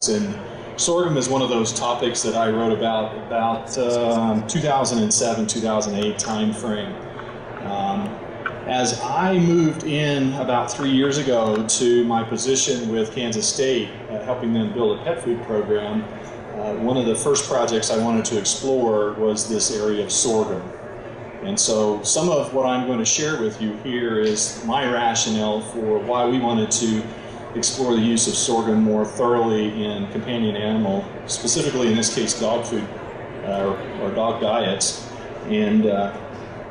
And sorghum is one of those topics that I wrote about 2007, 2008 time frame. As I moved in about 3 years ago to my position with Kansas State, helping them build a pet food program, one of the first projects I wanted to explore was this area of sorghum. And so some of what I'm going to share with you here is my rationale for why we wanted to explore the use of sorghum more thoroughly in companion animal, specifically in this case dog food or dog diets, and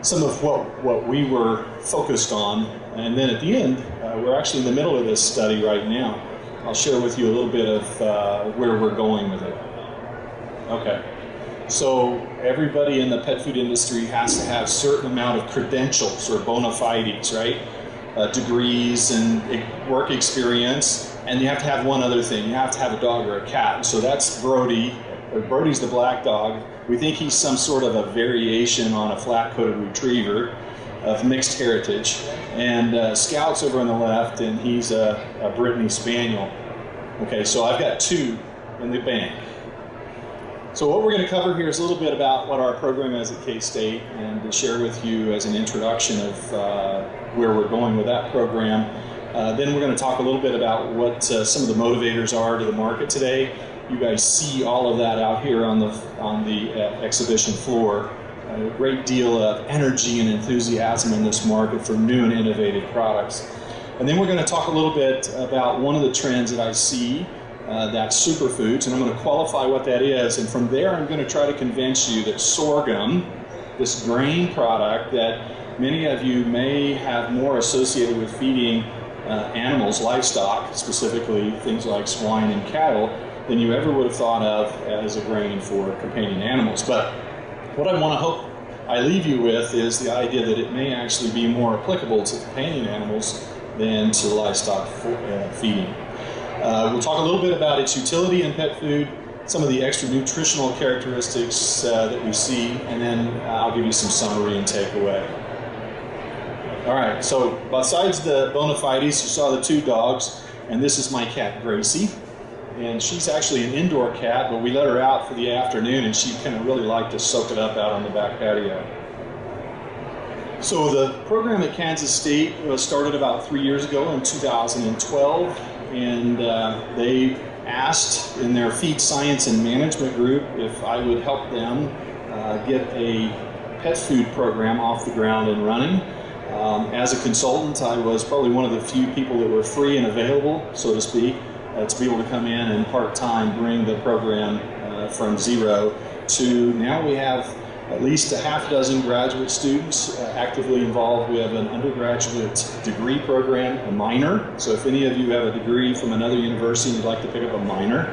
some of what we were focused on. And then at the end, we're actually in the middle of this study right now. I'll share with you a little bit of where we're going with it. Okay, so everybody in the pet food industry has to have a certain amount of credentials or bona fides, right? Degrees and work experience, and you have to have one other thing. You have to have a dog or a cat. So that's Brody. Brody's the black dog. We think he's some sort of a variation on a flat-coated retriever of mixed heritage. And Scout's over on the left, and he's a Brittany Spaniel. Okay, so I've got two in the bank. So what we're going to cover here is a little bit about what our program is at K-State, and to share with you as an introduction of where we're going with that program. Then we're going to talk a little bit about what some of the motivators are to the market today. You guys see all of that out here on the exhibition floor. A great deal of energy and enthusiasm in this market for new and innovative products. And then we're going to talk a little bit about one of the trends that I see, that's superfoods, and I'm going to qualify what that is. And from there, I'm going to try to convince you that sorghum, this grain product that many of you may have more associated with feeding animals, livestock, specifically things like swine and cattle, than you ever would have thought of as a grain for companion animals. But what I want to hope I leave you with is the idea that it may actually be more applicable to companion animals than to livestock feeding. We'll talk a little bit about its utility in pet food, some of the extra nutritional characteristics that we see, and then I'll give you some summary and takeaway. All right, so besides the bona fides, you saw the two dogs, and this is my cat Gracie. And she's actually an indoor cat, but we let her out for the afternoon, and she kind of really liked to soak it up out on the back patio. So the program at Kansas State was started about 3 years ago in 2012, and they asked in their feed science and management group if I would help them get a pet food program off the ground and running. As a consultant, I was probably one of the few people that were free and available, so to speak, to be able to come in and part-time bring the program from zero to now we have at least a half dozen graduate students actively involved. We have an undergraduate degree program, a minor. So if any of you have a degree from another university and you'd like to pick up a minor,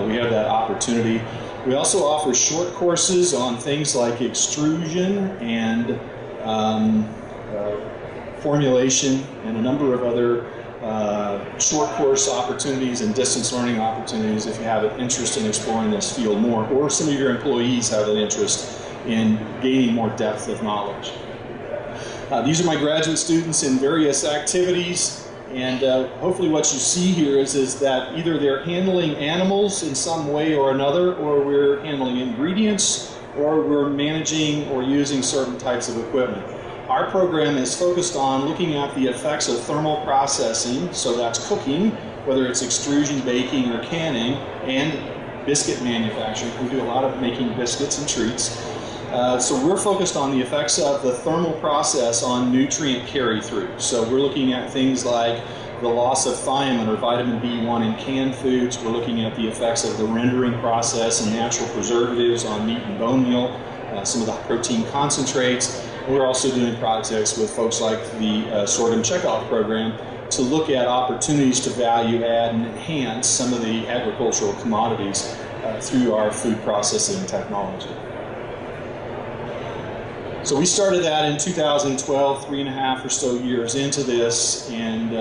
we have that opportunity. We also offer short courses on things like extrusion and formulation and a number of other short course opportunities and distance learning opportunities if you have an interest in exploring this field more, or some of your employees have an interest in gaining more depth of knowledge. These are my graduate students in various activities, and hopefully what you see here is that either they're handling animals in some way or another, or we're handling ingredients, or we're managing or using certain types of equipment. Our program is focused on looking at the effects of thermal processing, so that's cooking, whether it's extrusion, baking, or canning, and biscuit manufacturing. We do a lot of making biscuits and treats. So we're focused on the effects of the thermal process on nutrient carry-through. So we're looking at things like the loss of thiamine or vitamin B1 in canned foods. We're looking at the effects of the rendering process and natural preservatives on meat and bone meal, some of the protein concentrates. We're also doing projects with folks like the Sorghum Checkoff program to look at opportunities to value add and enhance some of the agricultural commodities through our food processing technology. So we started that in 2012, 3.5 or so years into this, and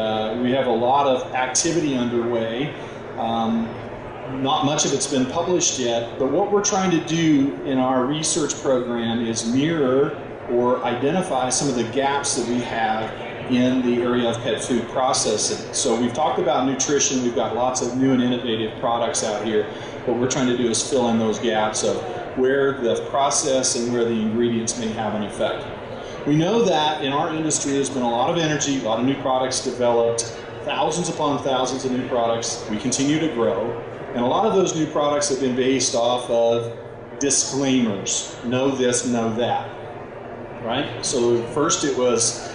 we have a lot of activity underway. Not much of it's been published yet, but what we're trying to do in our research program is mirror or identify some of the gaps that we have in the area of pet food processing. So we've talked about nutrition, we've got lots of new and innovative products out here. What we're trying to do is fill in those gaps of where the process and where the ingredients may have an effect. We know that in our industry there's been a lot of energy, a lot of new products developed, thousands upon thousands of new products. We continue to grow, and a lot of those new products have been based off of disclaimers. Know this, know that, right? So first it was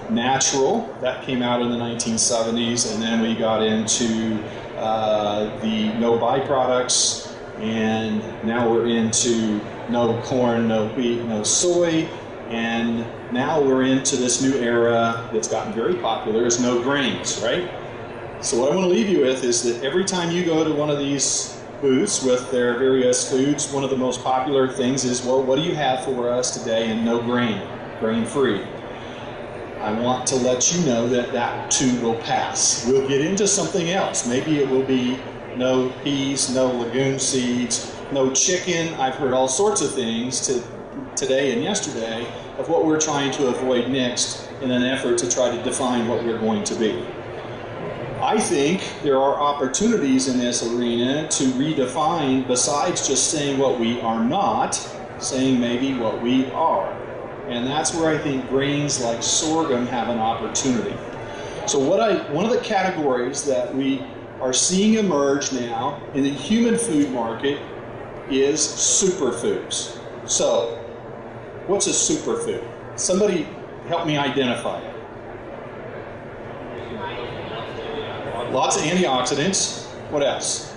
natural. That came out in the 1970s, and then we got into the no byproducts, and now we're into no corn, no wheat, no soy, and now we're into this new era that's gotten very popular, is no grains, right? So what I want to leave you with is that every time you go to one of these booths with their various foods, one of the most popular things is, well, what do you have for us today in no grain, grain-free? I want to let you know that that too will pass. We'll get into something else. Maybe it will be no peas, no legume seeds, no chicken. I've heard all sorts of things today and yesterday of what we're trying to avoid next in an effort to try to define what we're going to be. I think there are opportunities in this arena to redefine, besides just saying what we are not, saying maybe what we are. And that's where I think grains like sorghum have an opportunity. So one of the categories that we are seeing emerge now in the human food market is superfoods. So, what's a superfood? Somebody help me identify it. Lots of antioxidants. What else?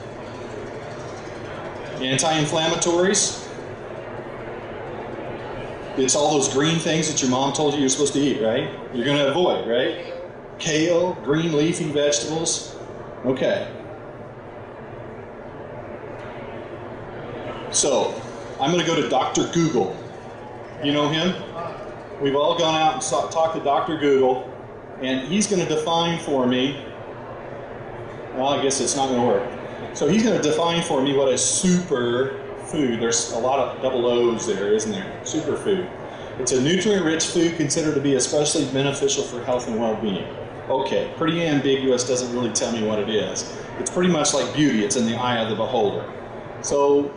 Anti-inflammatories. It's all those green things that your mom told you you're supposed to eat, right? You're going to avoid, right? Kale, green leafy vegetables. Okay. So, I'm going to go to Dr. Google. You know him? We've all gone out and talked to Dr. Google, and he's going to define for me, well, I guess it's not going to work. So he's going to define for me what a superfood, there's a lot of double O's there, isn't there? Superfood. It's a nutrient-rich food considered to be especially beneficial for health and well-being. Okay, pretty ambiguous, doesn't really tell me what it is. It's pretty much like beauty, it's in the eye of the beholder. So,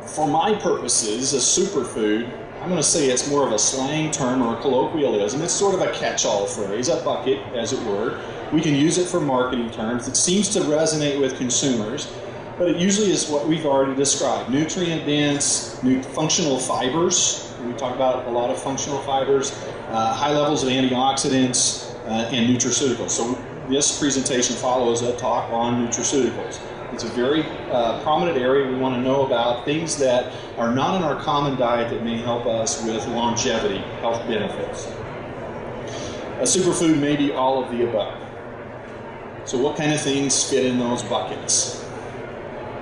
for my purposes, a superfood, I'm going to say it's more of a slang term or a colloquialism. It's sort of a catch-all phrase, a bucket, as it were. We can use it for marketing terms. It seems to resonate with consumers, but it usually is what we've already described. Nutrient-dense, functional fibers. We talk about a lot of functional fibers, high levels of antioxidants, and nutraceuticals. So this presentation follows a talk on nutraceuticals. It's a very prominent area. We want to know about things that are not in our common diet that may help us with longevity, health benefits. A superfood may be all of the above. So what kind of things fit in those buckets?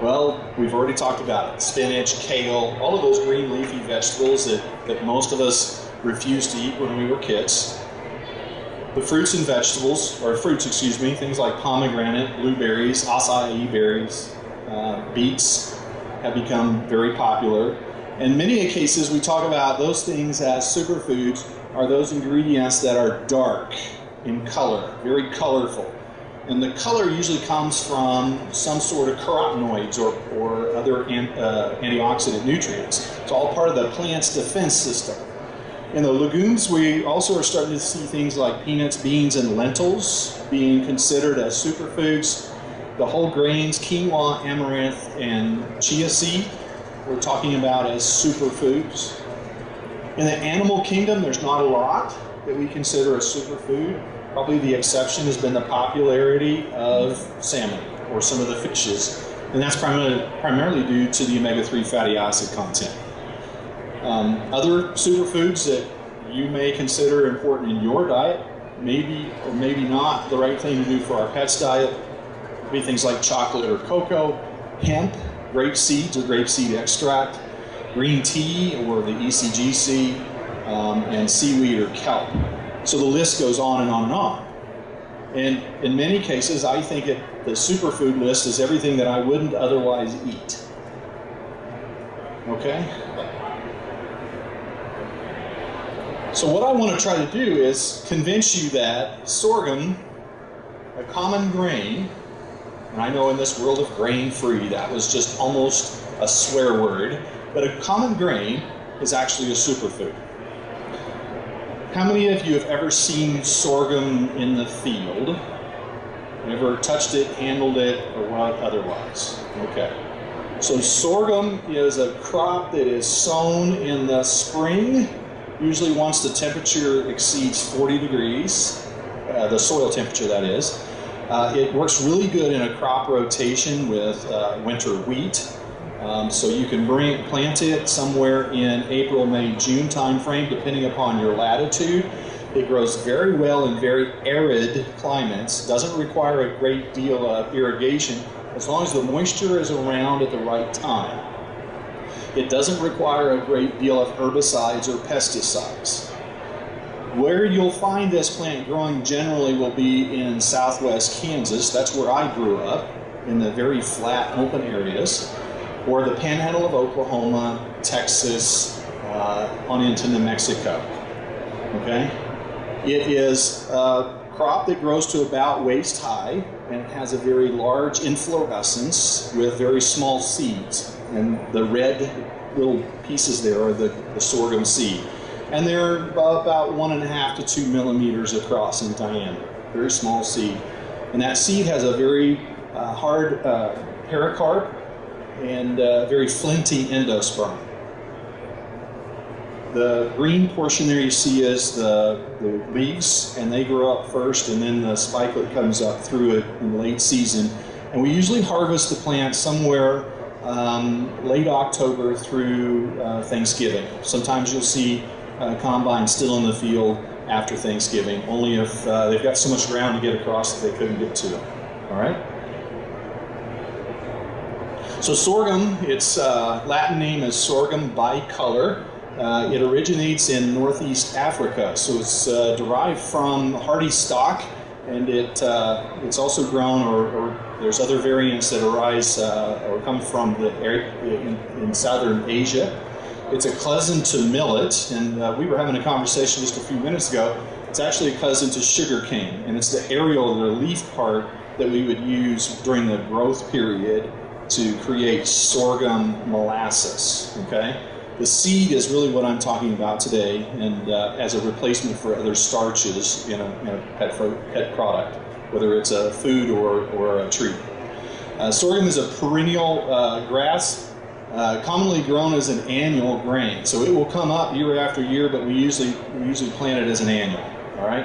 Well, we've already talked about it. Spinach, kale, all of those green leafy vegetables that most of us refused to eat when we were kids. The fruits and vegetables, or fruits, excuse me, things like pomegranate, blueberries, acai berries, beets have become very popular. In many cases, we talk about those things as superfoods are those ingredients that are dark in color, very colorful. And the color usually comes from some sort of carotenoids or other antioxidant nutrients. It's all part of the plant's defense system. In the legumes, we also are starting to see things like peanuts, beans, and lentils being considered as superfoods. The whole grains, quinoa, amaranth, and chia seed, we're talking about as superfoods. In the animal kingdom, there's not a lot that we consider a superfood. Probably the exception has been the popularity of salmon or some of the fishes, and that's primarily due to the omega-3 fatty acid content. Other superfoods that you may consider important in your diet, maybe or maybe not the right thing to do for our pets' diet, would be things like chocolate or cocoa, hemp, grape seeds or grapeseed extract, green tea or the ECGC, and seaweed or kelp. So the list goes on and on and on. And in many cases, I think the superfood list is everything that I wouldn't otherwise eat. Okay? So what I want to try to do is convince you that sorghum, a common grain, and I know in this world of grain-free that was just almost a swear word, but a common grain is actually a superfood. How many of you have ever seen sorghum in the field? Ever touched it, handled it, or what otherwise? Okay. So sorghum is a crop that is sown in the spring, usually once the temperature exceeds 40 degrees, the soil temperature that is. It works really good in a crop rotation with winter wheat. So you can plant it somewhere in April, May, June timeframe, depending upon your latitude. It grows very well in very arid climates, doesn't require a great deal of irrigation, as long as the moisture is around at the right time. It doesn't require a great deal of herbicides or pesticides. Where you'll find this plant growing generally will be in southwest Kansas. That's where I grew up, in the very flat, open areas, or the panhandle of Oklahoma, Texas, on into New Mexico. Okay? It is a crop that grows to about waist high, and it has a very large inflorescence with very small seeds. And the red little pieces there are the sorghum seed. And they're about 1.5 to 2 millimeters across in diameter. Very small seed. And that seed has a very hard pericarp and very flinty endosperm. The green portion there you see is the leaves, and they grow up first, and then the spikelet comes up through it in late season. And we usually harvest the plant somewhere late October through Thanksgiving. Sometimes you'll see combine still in the field after Thanksgiving, only if they've got so much ground to get across that they couldn't get to them. All right? So sorghum, its Latin name is Sorghum bicolor. It originates in northeast Africa, so it's derived from hardy stock, and it's also grown, or there's other variants that arise or come from the area in southern Asia. It's a cousin to millet, and we were having a conversation just a few minutes ago. It's actually a cousin to sugarcane, and it's the areole, the leaf part, that we would use during the growth period to create sorghum molasses, okay? The seed is really what I'm talking about today, and as a replacement for other starches in a pet product, whether it's a food or a treat. Sorghum is a perennial grass, commonly grown as an annual grain. So it will come up year after year, but we usually plant it as an annual, all right?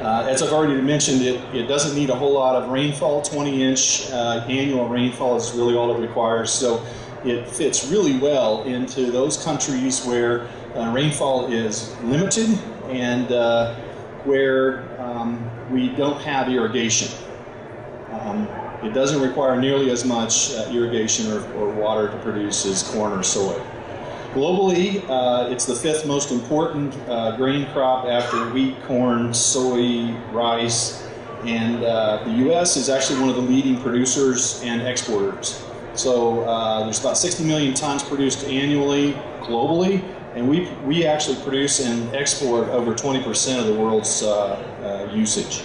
As I've already mentioned, it doesn't need a whole lot of rainfall. 20-inch annual rainfall is really all it requires. So it fits really well into those countries where rainfall is limited and where we don't have irrigation. It doesn't require nearly as much irrigation or water to produce as corn or soy. Globally, it's the 5th most important grain crop after wheat, corn, soy, rice, and the U.S. is actually one of the leading producers and exporters. So there's about 60 million tons produced annually globally, and we actually produce and export over 20% of the world's usage.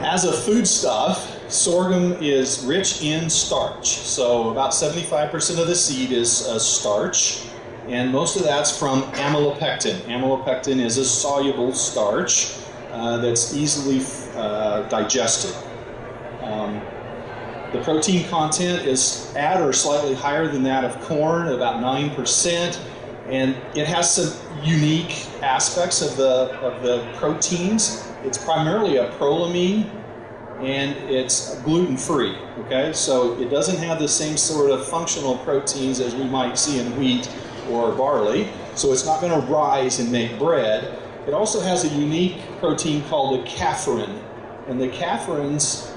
As a foodstuff, sorghum is rich in starch. So about 75% of the seed is starch, and most of that's from amylopectin. Amylopectin is a soluble starch that's easily digested. The protein content is at or slightly higher than that of corn, about 9%, and it has some unique aspects of the proteins. It's primarily a prolamine, and it's gluten-free, okay? So it doesn't have the same sort of functional proteins as we might see in wheat or barley, so it's not going to rise and make bread. It also has a unique protein called a cafferin, and the caffrins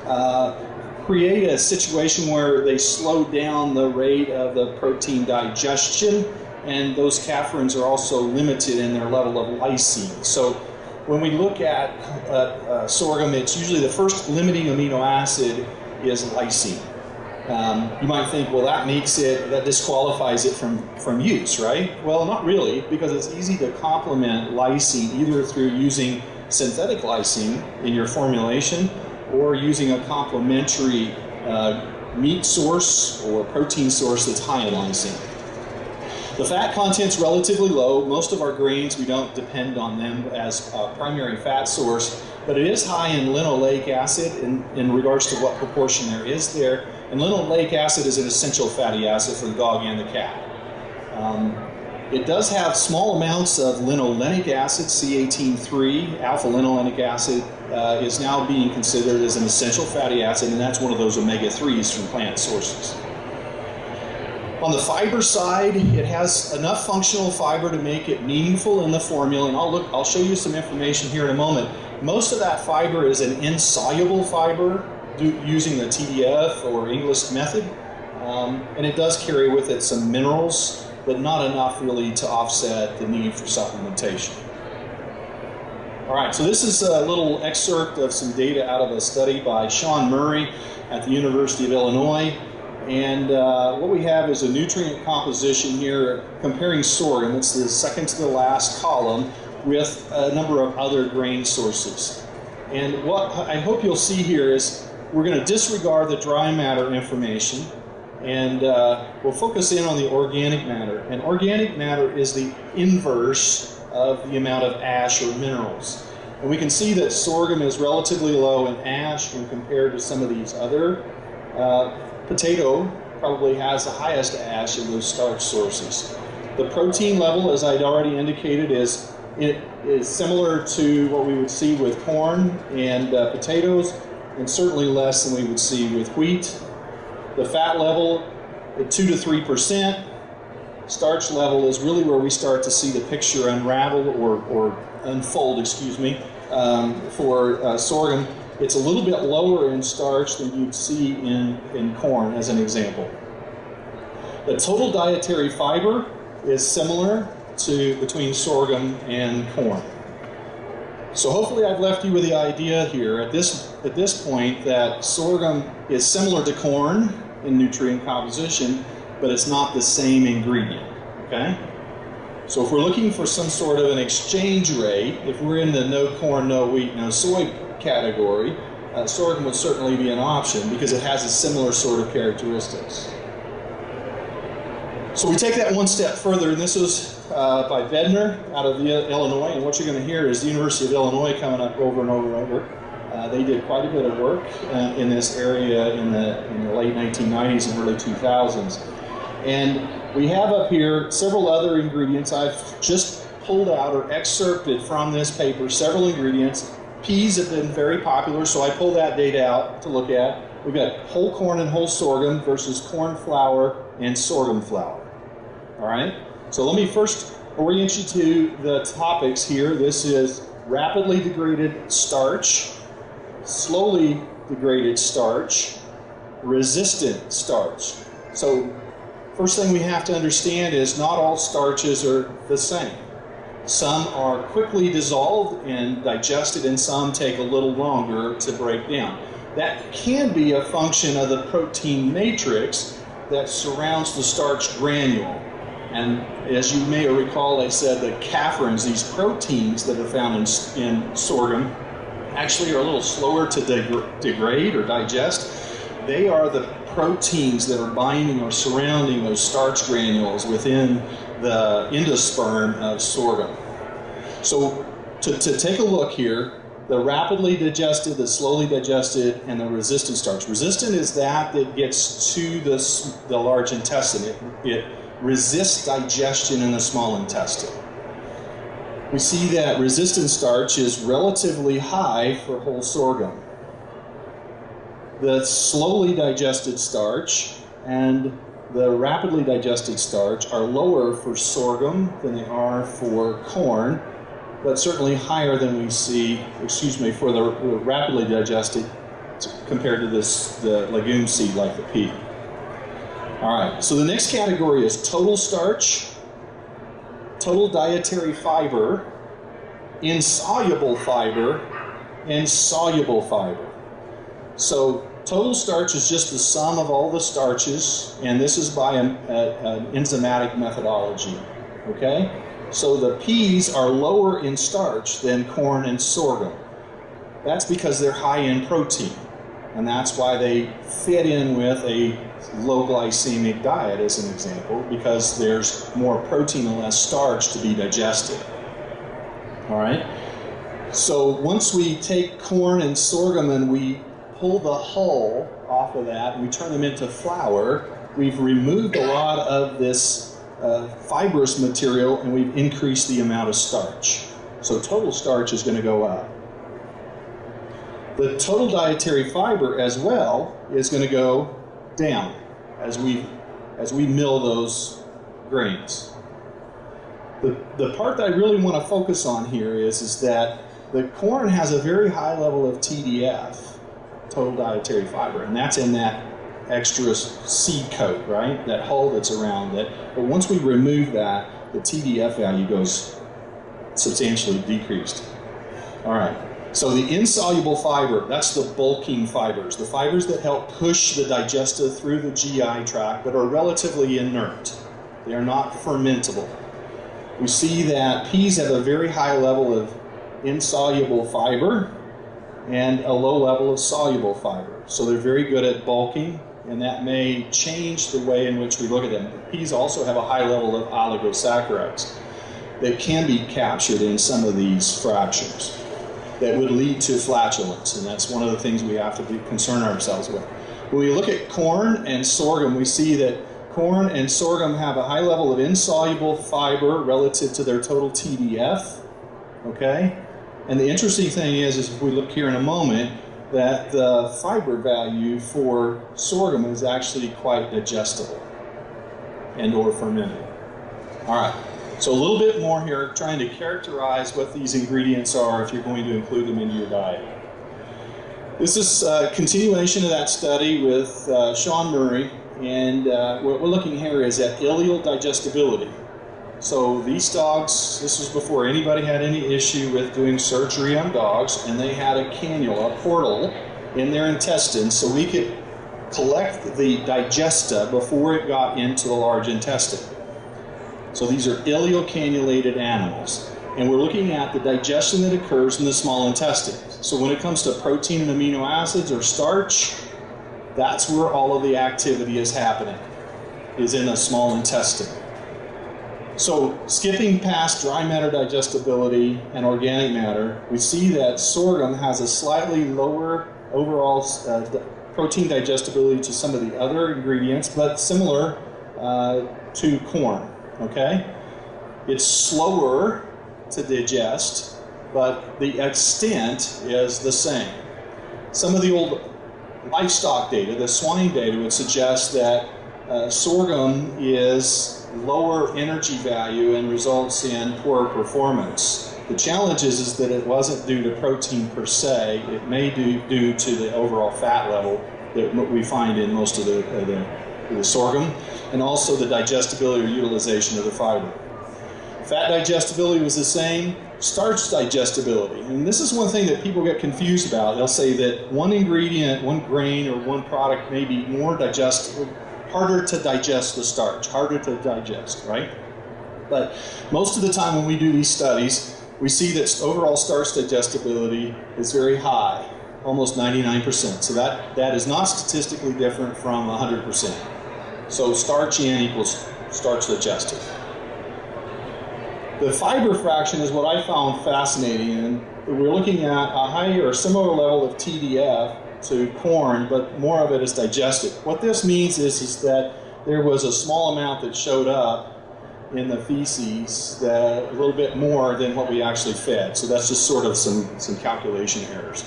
create a situation where they slow down the rate of the protein digestion, and those caffrins are also limited in their level of lysine. So when we look at sorghum, it's usually the first limiting amino acid is lysine. You might think, well, that disqualifies it from use, right? Well, not really, because it's easy to complement lysine either through using synthetic lysine in your formulation or using a complementary meat source or protein source that's high in lysine. The fat content's relatively low. Most of our grains, we don't depend on them as a primary fat source, but it is high in linoleic acid in regards to what proportion there is there. And linoleic acid is an essential fatty acid for the dog and the cat. It does have small amounts of linolenic acid, C18-3. Alpha-linolenic acid is now being considered as an essential fatty acid, and that's one of those omega-3s from plant sources. On the fiber side, it has enough functional fiber to make it meaningful in the formula, and I'll show you some information here in a moment. Most of that fiber is an insoluble fiber using the TDF or English method, and it does carry with it some minerals, but not enough really to offset the need for supplementation. All right, so this is a little excerpt of some data out of a study by Sean Murray at the University of Illinois. And what we have is a nutrient composition here comparing sorghum, it's the second to the last column, with a number of other grain sources. And what I hope you'll see here is we're going to disregard the dry matter information, and we'll focus in on the organic matter. And organic matter is the inverse of the amount of ash or minerals. And we can see that sorghum is relatively low in ash when compared to some of these other. Potato probably has the highest ash of those starch sources. The protein level, as I'd already indicated, is similar to what we would see with corn and potatoes, and certainly less than we would see with wheat. The fat level at 2 to 3%. Starch level is really where we start to see the picture unravel or unfold, excuse me, for sorghum. It's a little bit lower in starch than you'd see in corn, as an example. The total dietary fiber is similar to between sorghum and corn. So hopefully I've left you with the idea here at this point that sorghum is similar to corn in nutrient composition, but it's not the same ingredient, okay? So if we're looking for some sort of an exchange rate, if we're in the no corn, no wheat, no soy category, sorghum would certainly be an option because it has a similar sort of characteristics. So we take that one step further, and this is by Bednar out of Illinois, and what you're going to hear is the University of Illinois coming up over and over and over. They did quite a bit of work in this area in the late 1990s and early 2000s. And we have up here several other ingredients. I've just pulled out or excerpted from this paper several ingredients. Peas have been very popular, so I pulled that data out to look at. We've got whole corn and whole sorghum versus corn flour and sorghum flour. All right? So let me first orient you to the topics here. This is rapidly degraded starch, slowly degraded starch, resistant starch. So first thing we have to understand is not all starches are the same. Some are quickly dissolved and digested, and some take a little longer to break down. That can be a function of the protein matrix that surrounds the starch granule. And as you may recall, I said that caffrins, these proteins that are found in sorghum, actually are a little slower to degrade or digest. They are the proteins that are binding or surrounding those starch granules within the endosperm of sorghum. So to take a look here, the rapidly digested, the slowly digested, and the resistant starch. Resistant is that gets to the large intestine. It resists digestion in the small intestine. We see that resistant starch is relatively high for whole sorghum. The slowly digested starch and the rapidly digested starch are lower for sorghum than they are for corn, but certainly higher than we see, for the rapidly digested compared to the legume seed like the pea. All right, so the next category is total starch, total dietary fiber, insoluble fiber, and soluble fiber. So Total starch is just the sum of all the starches, and this is by an enzymatic methodology, okay? So the peas are lower in starch than corn and sorghum. That's because they're high in protein, and that's why they fit in with a low glycemic diet, as an example, because there's more protein and less starch to be digested. All right? So once we take corn and sorghum and we pull the hull off of that and we turn them into flour, we've removed a lot of this fibrous material and we've increased the amount of starch. So total starch is going to go up. The total dietary fiber as well is going to go down as we mill those grains. The part that I really want to focus on here is that the corn has a very high level of TDF, total dietary fiber, and that's in that extra seed coat, right? That hull that's around it. But once we remove that, the TDF value goes substantially decreased. All right. So the insoluble fiber, that's the bulking fibers, the fibers that help push the digestive through the GI tract but are relatively inert. They are not fermentable. We see that peas have a very high level of insoluble fiber and a low level of soluble fiber. So they're very good at bulking, and that may change the way in which we look at them. Peas also have a high level of oligosaccharides that can be captured in some of these fractions that would lead to flatulence, and that's one of the things we have to concern ourselves with. When we look at corn and sorghum, we see that corn and sorghum have a high level of insoluble fiber relative to their total TDF, okay? And the interesting thing is if we look here in a moment, that the fiber value for sorghum is actually quite digestible and or fermented. All right, so a little bit more here, trying to characterize what these ingredients are if you're going to include them into your diet. This is a continuation of that study with Sean Murray, and what we're looking here is at ileal digestibility. So these dogs, this was before anybody had any issue with doing surgery on dogs, and they had a cannula, a portal, in their intestines so we could collect the digesta before it got into the large intestine. So these are ileal cannulated animals, and we're looking at the digestion that occurs in the small intestine. So when it comes to protein and amino acids or starch, that's where all of the activity is happening, is in a small intestine. So skipping past dry matter digestibility and organic matter, we see that sorghum has a slightly lower overall protein digestibility to some of the other ingredients, but similar to corn, okay? It's slower to digest, but the extent is the same. Some of the old livestock data, the swine data, would suggest that sorghum is lower energy value and results in poorer performance. The challenge is that it wasn't due to protein per se. It may be due to the overall fat level that we find in most of the sorghum, and also the digestibility or utilization of the fiber. Fat digestibility was the same. Starch digestibility, and this is one thing that people get confused about. They'll say that one ingredient, one grain, or one product may be more digestible, harder to digest the starch, harder to digest, right? But most of the time when we do these studies, we see that overall starch digestibility is very high, almost 99%. So that is not statistically different from 100%. So starch in equals starch digested. The fiber fraction is what I found fascinating, and we're looking at a higher or similar level of TDF to corn, but more of it is digested. What this means is that there was a small amount that showed up in the feces, that a little bit more than what we actually fed. So that's just sort of some calculation errors.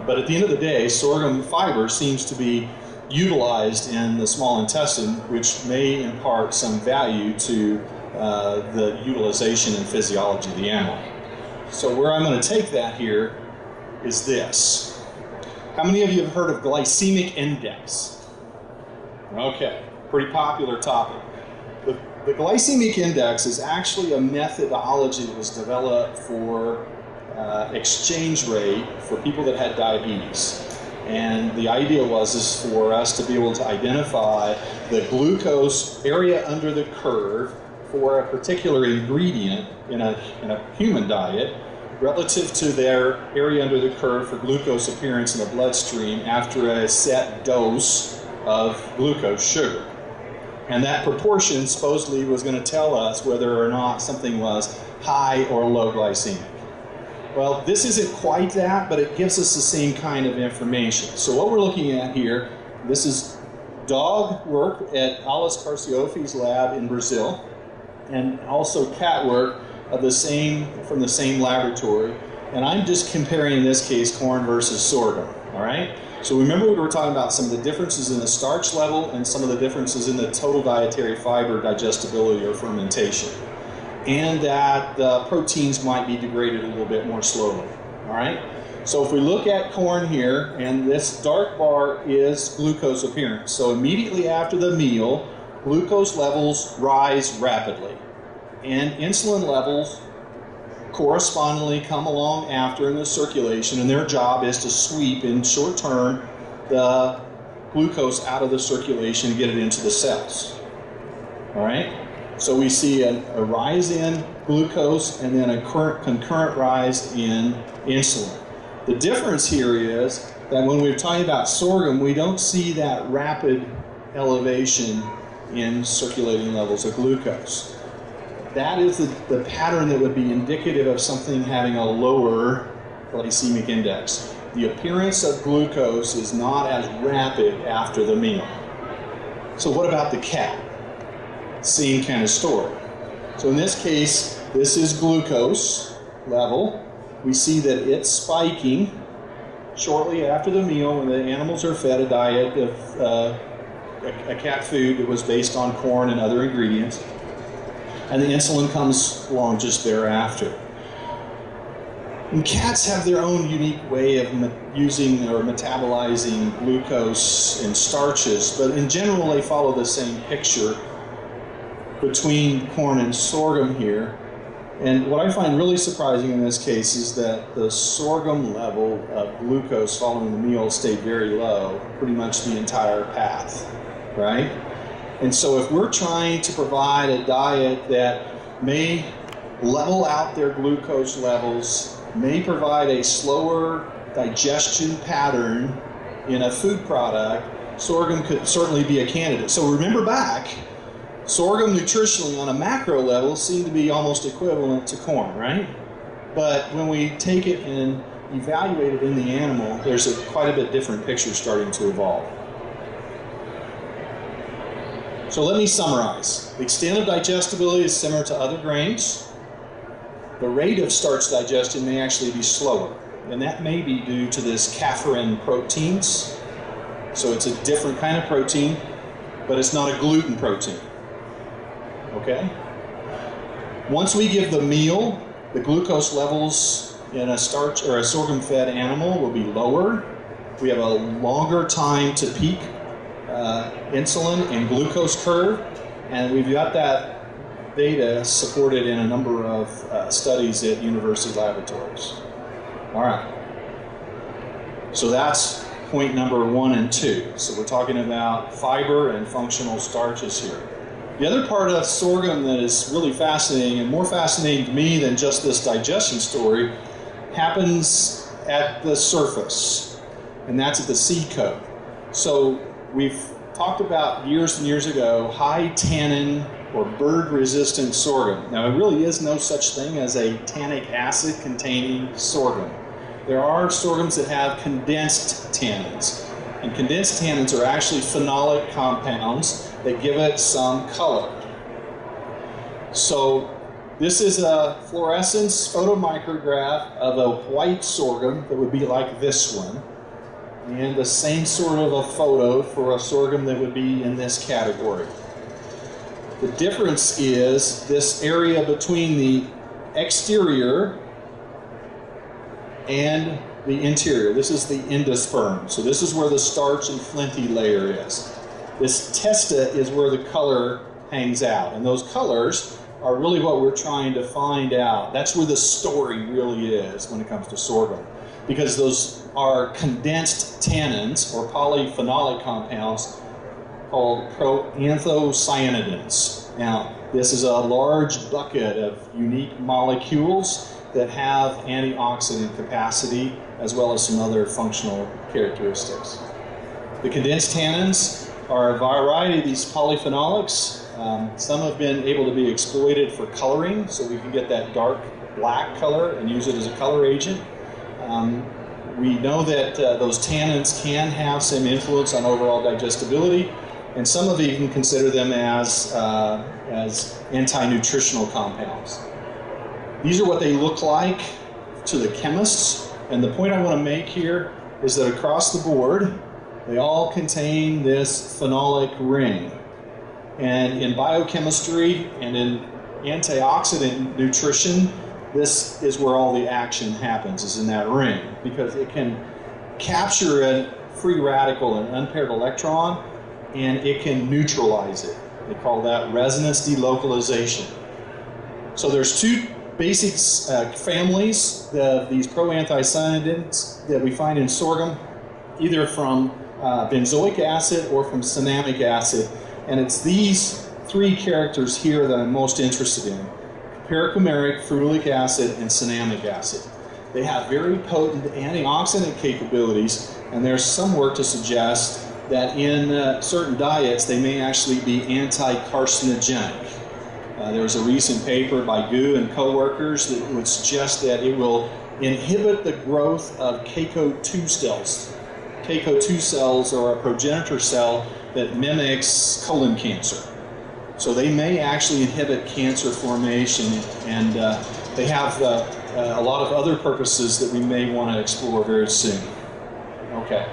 But at the end of the day, sorghum fiber seems to be utilized in the small intestine, which may impart some value to the utilization and physiology of the animal. So where I'm going to take that here is this. How many of you have heard of glycemic index? Okay, pretty popular topic. The glycemic index is actually a methodology that was developed for exchange rate for people that had diabetes. And the idea is for us to be able to identify the glucose area under the curve for a particular ingredient in a human diet relative to their area under the curve for glucose appearance in the bloodstream after a set dose of glucose sugar. And that proportion supposedly was going to tell us whether or not something was high or low glycemic. Well, this isn't quite that, but it gives us the same kind of information. So what we're looking at here, this is dog work at Alice Carcioffi's lab in Brazil, and also cat work of from the same laboratory. And I'm just comparing, in this case, corn versus sorghum, all right? So remember we were talking about some of the differences in the starch level and some of the differences in the total dietary fiber digestibility or fermentation, and that the proteins might be degraded a little bit more slowly, all right? So if we look at corn here, and this dark bar is glucose appearance. So immediately after the meal, glucose levels rise rapidly, and insulin levels correspondingly come along after in the circulation, and their job is to sweep in short term the glucose out of the circulation and get it into the cells. All right? So we see a rise in glucose and then a concurrent rise in insulin. The difference here is that when we're talking about sorghum, we don't see that rapid elevation in circulating levels of glucose. That is the pattern that would be indicative of something having a lower glycemic index. The appearance of glucose is not as rapid after the meal. So what about the cat? Same kind of story. So in this case, this is glucose level. We see that it's spiking shortly after the meal when the animals are fed a diet of a cat food that was based on corn and other ingredients. And the insulin comes along just thereafter. And cats have their own unique way of using or metabolizing glucose and starches, but in general they follow the same picture between corn and sorghum here. And what I find really surprising in this case is that the sorghum level of glucose following the meal stayed very low pretty much the entire path, right? And so if we're trying to provide a diet that may level out their glucose levels, may provide a slower digestion pattern in a food product, sorghum could certainly be a candidate. So remember back, sorghum nutritionally on a macro level seemed to be almost equivalent to corn, right? But when we take it and evaluate it in the animal, there's quite a bit different picture starting to evolve. So let me summarize. The extent of digestibility is similar to other grains. The rate of starch digestion may actually be slower, and that may be due to this caffeine proteins. So it's a different kind of protein, but it's not a gluten protein. Okay? Once we give the meal, the glucose levels in a starch or a sorghum-fed animal will be lower. We have a longer time to peak insulin and glucose curve, and we've got that data supported in a number of studies at university laboratories. All right. So that's point number 1 and 2. So we're talking about fiber and functional starches here. The other part of sorghum that is really fascinating, and more fascinating to me than just this digestion story, happens at the surface, and that's at the seed coat. So we've talked about years and years ago high tannin or bird-resistant sorghum. Now, there really is no such thing as a tannic acid-containing sorghum. There are sorghums that have condensed tannins, and condensed tannins are actually phenolic compounds that give it some color. So this is a fluorescence photomicrograph of a white sorghum that would be like this one, and the same sort of a photo for a sorghum that would be in this category. The difference is this area between the exterior and the interior. This is the endosperm. So this is where the starch and flinty layer is. This testa is where the color hangs out. And those colors are really what we're trying to find out. That's where the story really is when it comes to sorghum. because those are condensed tannins or polyphenolic compounds called proanthocyanidins. Now, this is a large bucket of unique molecules that have antioxidant capacity as well as some other functional characteristics. The condensed tannins are a variety of these polyphenolics. Some have been able to be exploited for coloring, so we can get that dark black color and use it as a color agent. We know that those tannins can have some influence on overall digestibility, and some of you can consider them as anti-nutritional compounds. These are what they look like to the chemists, and the point I want to make here is that across the board, they all contain this phenolic ring. And in biochemistry and in antioxidant nutrition, this is where all the action happens, is in that ring, because it can capture a free radical, an unpaired electron, and it can neutralize it. They call that resonance delocalization. So there's two basic families of these proanthocyanidins that we find in sorghum, either from benzoic acid or from cinnamic acid. And it's these three characters here that I'm most interested in: paracoumaric, ferulic acid, and cinnamic acid. They have very potent antioxidant capabilities, and there's some work to suggest that in certain diets they may actually be anti-carcinogenic. There was a recent paper by Gu and co-workers that would suggest that it will inhibit the growth of CACO2 cells. CACO2 cells are a progenitor cell that mimics colon cancer. So they may actually inhibit cancer formation, and they have a lot of other purposes that we may want to explore very soon. Okay.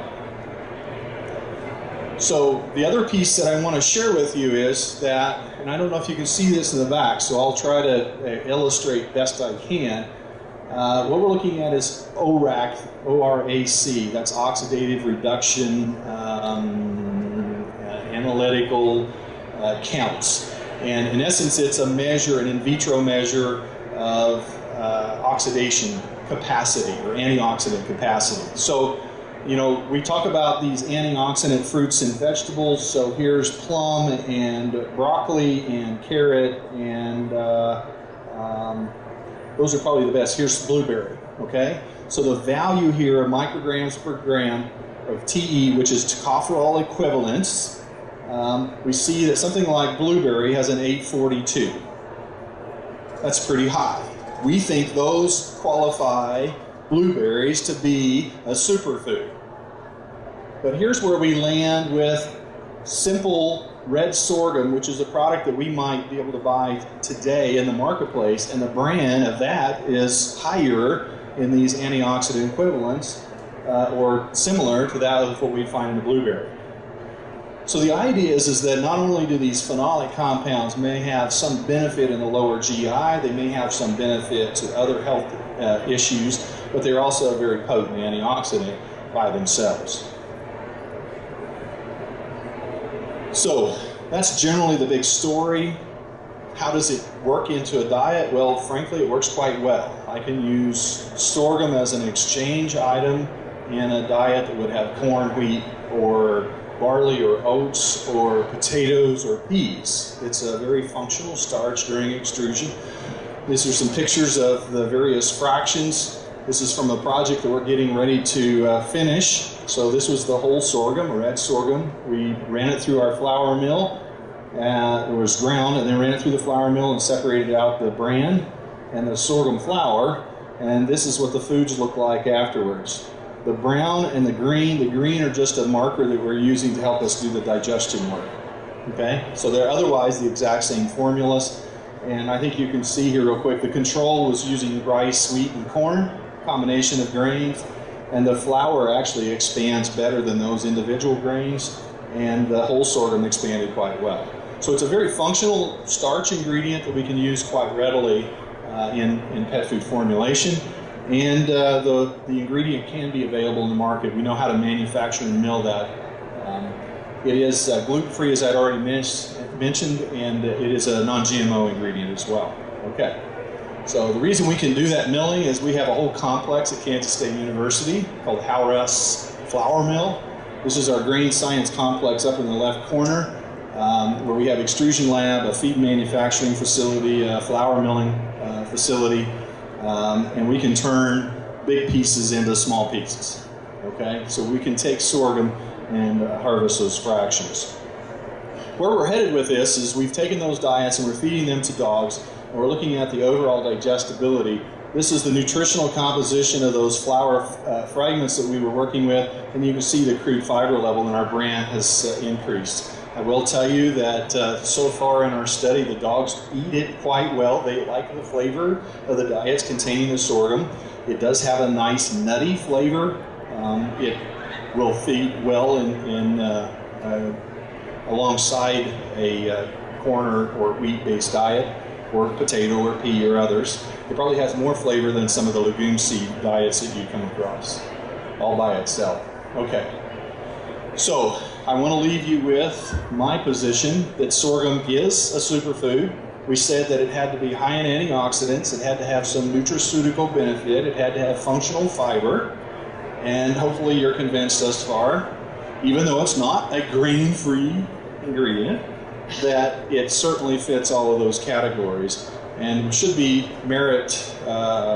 So the other piece that I want to share with you is that, and I don't know if you can see this in the back, so I'll try to illustrate best I can. What we're looking at is ORAC, O-R-A-C. That's oxidative reduction analytical counts. And in essence, it's a measure, an in vitro measure of oxidation capacity or antioxidant capacity. So, you know, we talk about these antioxidant fruits and vegetables. So here's plum and broccoli and carrot, and those are probably the best. Here's blueberry, okay? So the value here of micrograms per gram of TE, which is tocopherol equivalents, we see that something like blueberry has an 842. That's pretty high. We think those qualify blueberries to be a superfood. But here's where we land with simple red sorghum, which is a product that we might be able to buy today in the marketplace, and the brand of that is higher in these antioxidant equivalents, or similar to that of what we find in the blueberry. So the idea is that not only do these phenolic compounds may have some benefit in the lower GI, they may have some benefit to other health issues, but they're also a very potent antioxidant by themselves. So that's generally the big story. How does it work into a diet? Well, frankly, it works quite well. I can use sorghum as an exchange item in a diet that would have corn, wheat, or barley, or oats, or potatoes, or peas. It's a very functional starch during extrusion. These are some pictures of the various fractions. This is from a project that we're getting ready to finish. So this was the whole sorghum, red sorghum. We ran it through our flour mill. It was ground, and then ran it through the flour mill and separated out the bran and the sorghum flour. And this is what the foods look like afterwards. The brown and the green are just a marker that we're using to help us do the digestion work. Okay, so they're otherwise the exact same formulas. And I think you can see here real quick, the control was using rice, wheat, and corn, combination of grains. And the flour actually expands better than those individual grains, and the whole sorghum expanded quite well. So it's a very functional starch ingredient that we can use quite readily in pet food formulation. And the ingredient can be available in the market. We know how to manufacture and mill that. It is gluten-free, as I'd already mentioned, and it is a non-GMO ingredient as well. Okay. So the reason we can do that milling is we have a whole complex at Kansas State University called Howrah's Flour Mill. This is our grain science complex up in the left corner, where we have extrusion lab, a feed manufacturing facility, a flour milling facility, and we can turn big pieces into small pieces. Okay, so we can take sorghum and harvest those fractions. Where we're headed with this is we've taken those diets and we're feeding them to dogs, and we're looking at the overall digestibility. This is the nutritional composition of those flour fragments that we were working with, and you can see the crude fiber level in our bran has increased. I will tell you that so far in our study, the dogs eat it quite well. They like the flavor of the diets containing the sorghum. It does have a nice nutty flavor. It will feed well alongside a corn or wheat-based diet, or potato or pea or others. It probably has more flavor than some of the legume seed diets that you come across, all by itself. Okay, so I want to leave you with my position that sorghum is a superfood. We said that it had to be high in antioxidants, it had to have some nutraceutical benefit, it had to have functional fiber, and hopefully you're convinced thus far, even though it's not a grain-free ingredient, that it certainly fits all of those categories and should merit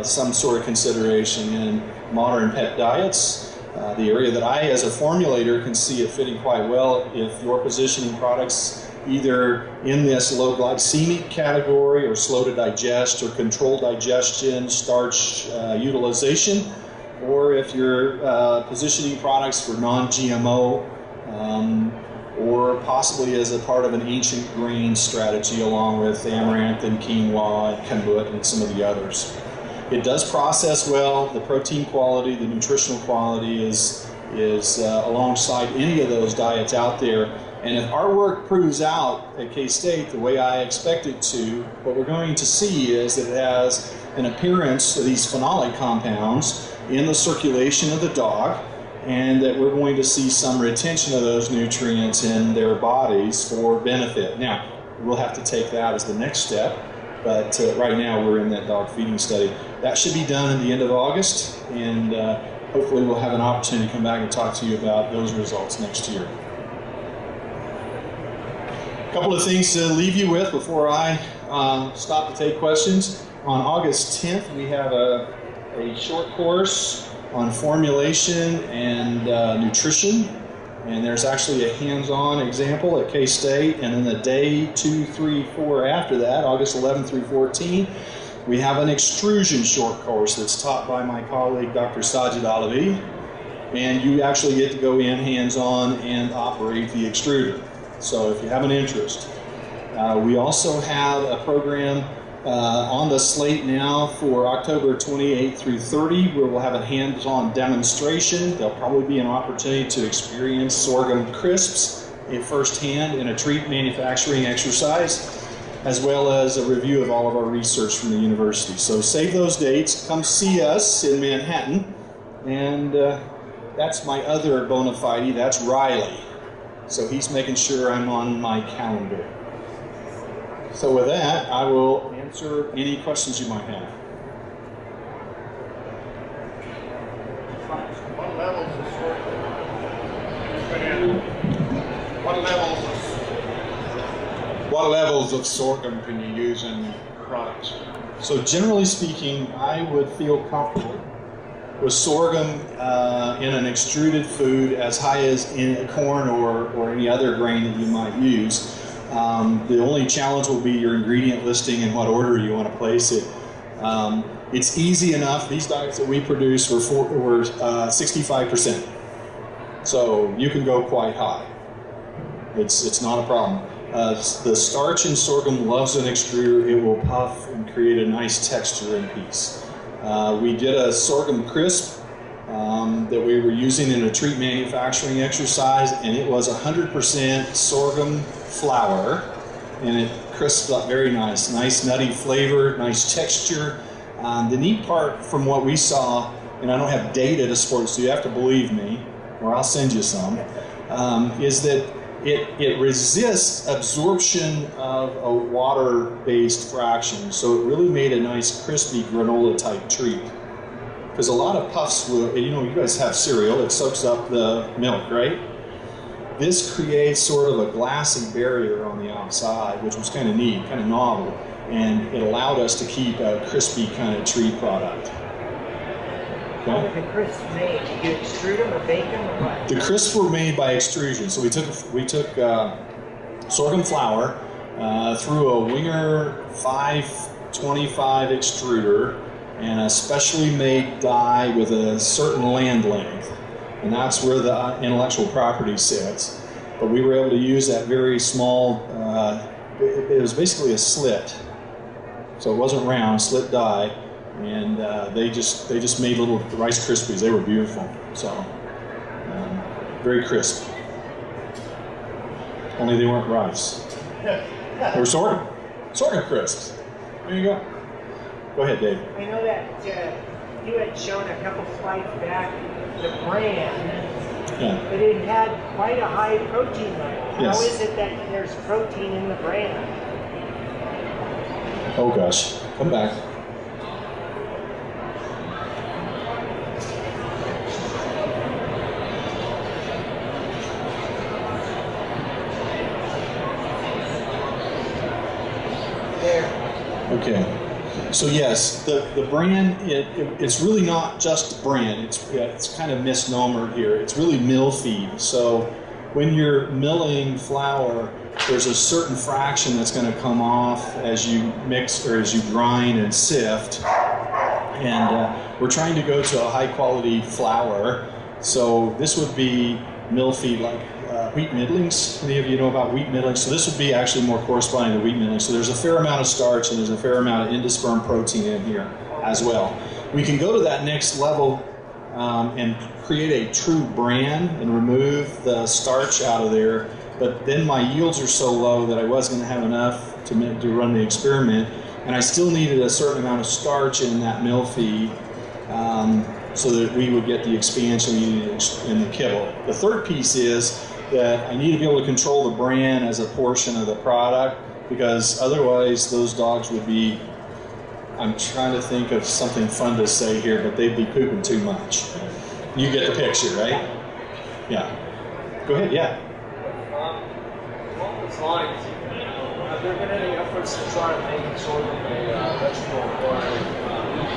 some sort of consideration in modern pet diets. The area that I, as a formulator, can see it fitting quite well if you're positioning products either in this low glycemic category or slow to digest or controlled digestion, starch utilization, or if you're positioning products for non-GMO, or possibly as a part of an ancient grain strategy along with amaranth and quinoa and kamut and some of the others. It does process well. The protein quality, the nutritional quality is alongside any of those diets out there. And if our work proves out at K-State the way I expect it to, what we're going to see is that it has an appearance of these phenolic compounds in the circulation of the dog, and that we're going to see some retention of those nutrients in their bodies for benefit. Now, we'll have to take that as the next step, but right now we're in that dog feeding study. That should be done at the end of August, and hopefully we'll have an opportunity to come back and talk to you about those results next year. A couple of things to leave you with before I stop to take questions. On August 10th, we have a short course on formulation and nutrition, and there's actually a hands-on example at K-State, and then the day 2, 3, 4 after that, August 11 through 14, we have an extrusion short course that's taught by my colleague Dr. Sajid Alavi, and you actually get to go in hands-on and operate the extruder. So if you have an interest. We also have a program on the slate now for October 28th through 30, where we'll have a hands-on demonstration. There'll probably be an opportunity to experience sorghum crisps firsthand in a treat manufacturing exercise, as well as a review of all of our research from the university. So save those dates, come see us in Manhattan, and that's my other bona fide, that's Riley. So he's making sure I'm on my calendar. So with that, I will answer any questions you might have. What levels of sorghum? What levels of sorghum can you use in products? So generally speaking, I would feel comfortable with sorghum in an extruded food as high as in corn or any other grain that you might use. The only challenge will be your ingredient listing and what order you want to place it. It's easy enough. These diets that we produce were 65%. So you can go quite high. It's not a problem. The starch in sorghum loves an extruder. It will puff and create a nice texture and piece. We did a sorghum crisp that we were using in a treat manufacturing exercise, and it was 100% sorghum flour, and it crisped up very nice nutty flavor, nice texture. The neat part from what we saw, and I don't have data to support, so you have to believe me, or I'll send you some, is that it resists absorption of a water-based fraction, so it really made a nice crispy granola-type treat. Because a lot of puffs will, you know, you guys have cereal, it soaks up the milk, right? This creates sort of a glassy barrier on the outside, which was kind of neat, kind of novel, and it allowed us to keep a crispy kind of treat product. How were the crisps made? Did you extrude them or bake them or what? The crisps were made by extrusion. So we took sorghum flour through a Winger 525 extruder and a specially made die with a certain land length, and that's where the intellectual property sits. But we were able to use that very small. It was basically a slit, so it wasn't round, slit die. And they just made little Rice Krispies. They were beautiful. So very crisp. Only they weren't rice. They were sorghum crisps. There you go. Go ahead, Dave. I know that you had shown a couple slides back the brand, but it had quite a high protein level. Yes. How is it that there's protein in the brand? Oh gosh, come back. Okay, so yes, the brand, it's really not just a brand, it's kind of misnomer here. It's really mill feed. So when you're milling flour, there's a certain fraction that's going to come off as you mix or as you grind and sift. And we're trying to go to a high quality flour. So this would be mill feed like wheat middlings. Many of you know about wheat middlings. So this would be actually more corresponding to wheat middlings. So there's a fair amount of starch and there's a fair amount of endosperm protein in here as well. We can go to that next level and create a true brand and remove the starch out of there. But then my yields are so low that I wasn't going to have enough to run the experiment. And I still needed a certain amount of starch in that mill feed so that we would get the expansion we needed in the kibble. The third piece is that I need to be able to control the bran as a portion of the product, because otherwise those dogs would be, I'm trying to think of something fun to say here, but they'd be pooping too much. You get the picture, right? Yeah. Go ahead, yeah. Along those lines, have there been any efforts to try to make sorghum a vegetable or a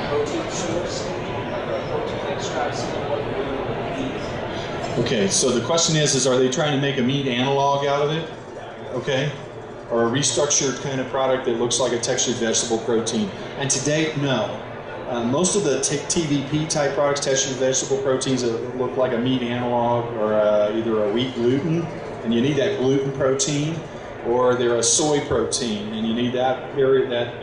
protein source, like a protein extract, similar to what we eat? Okay, so the question is are they trying to make a meat analog out of it? Okay, or a restructured kind of product that looks like a textured vegetable protein? And to date, no. Most of the TVP type products, textured vegetable proteins, that look like a meat analog or either a wheat gluten, and you need that gluten protein, or they're a soy protein, and you need that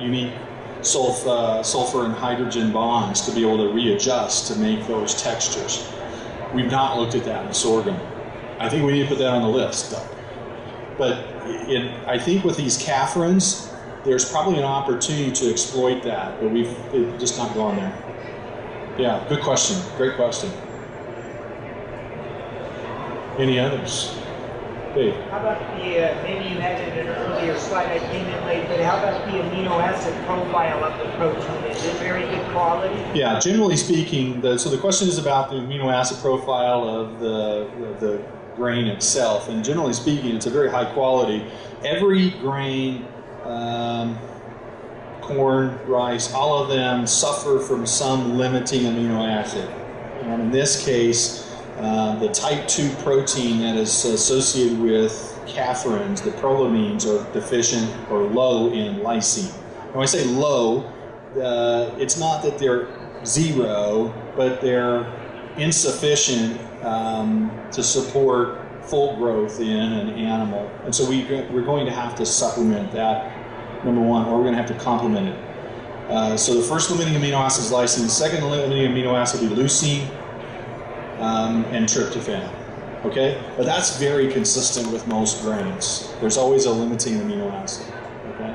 unique sulfur and hydrogen bonds to be able to readjust to make those textures. We've not looked at that in sorghum. I think we need to put that on the list, though. But I think with these caffrins, there's probably an opportunity to exploit that, but we've just not gone there. Yeah, good question. Great question. Any others? Dave? How about the, maybe you had it in an earlier slide, I came in late, but how about the amino acid profile of the protein? Is it very good quality? Yeah, generally speaking, so the question is about the amino acid profile of the grain itself, and generally speaking, it's a very high quality. Every grain, corn, rice, all of them suffer from some limiting amino acid. And in this case, the type 2 protein that is associated with caffrins, the prolamines, are deficient or low in lysine. When I say low, it's not that they're zero, but they're insufficient to support full growth in an animal. And so we're going to have to supplement that, number one, or we're going to have to complement it. So the first limiting amino acid is lysine. The second limiting amino acid will be leucine and tryptophan. Okay? But that's very consistent with most grains. There's always a limiting amino acid. Okay?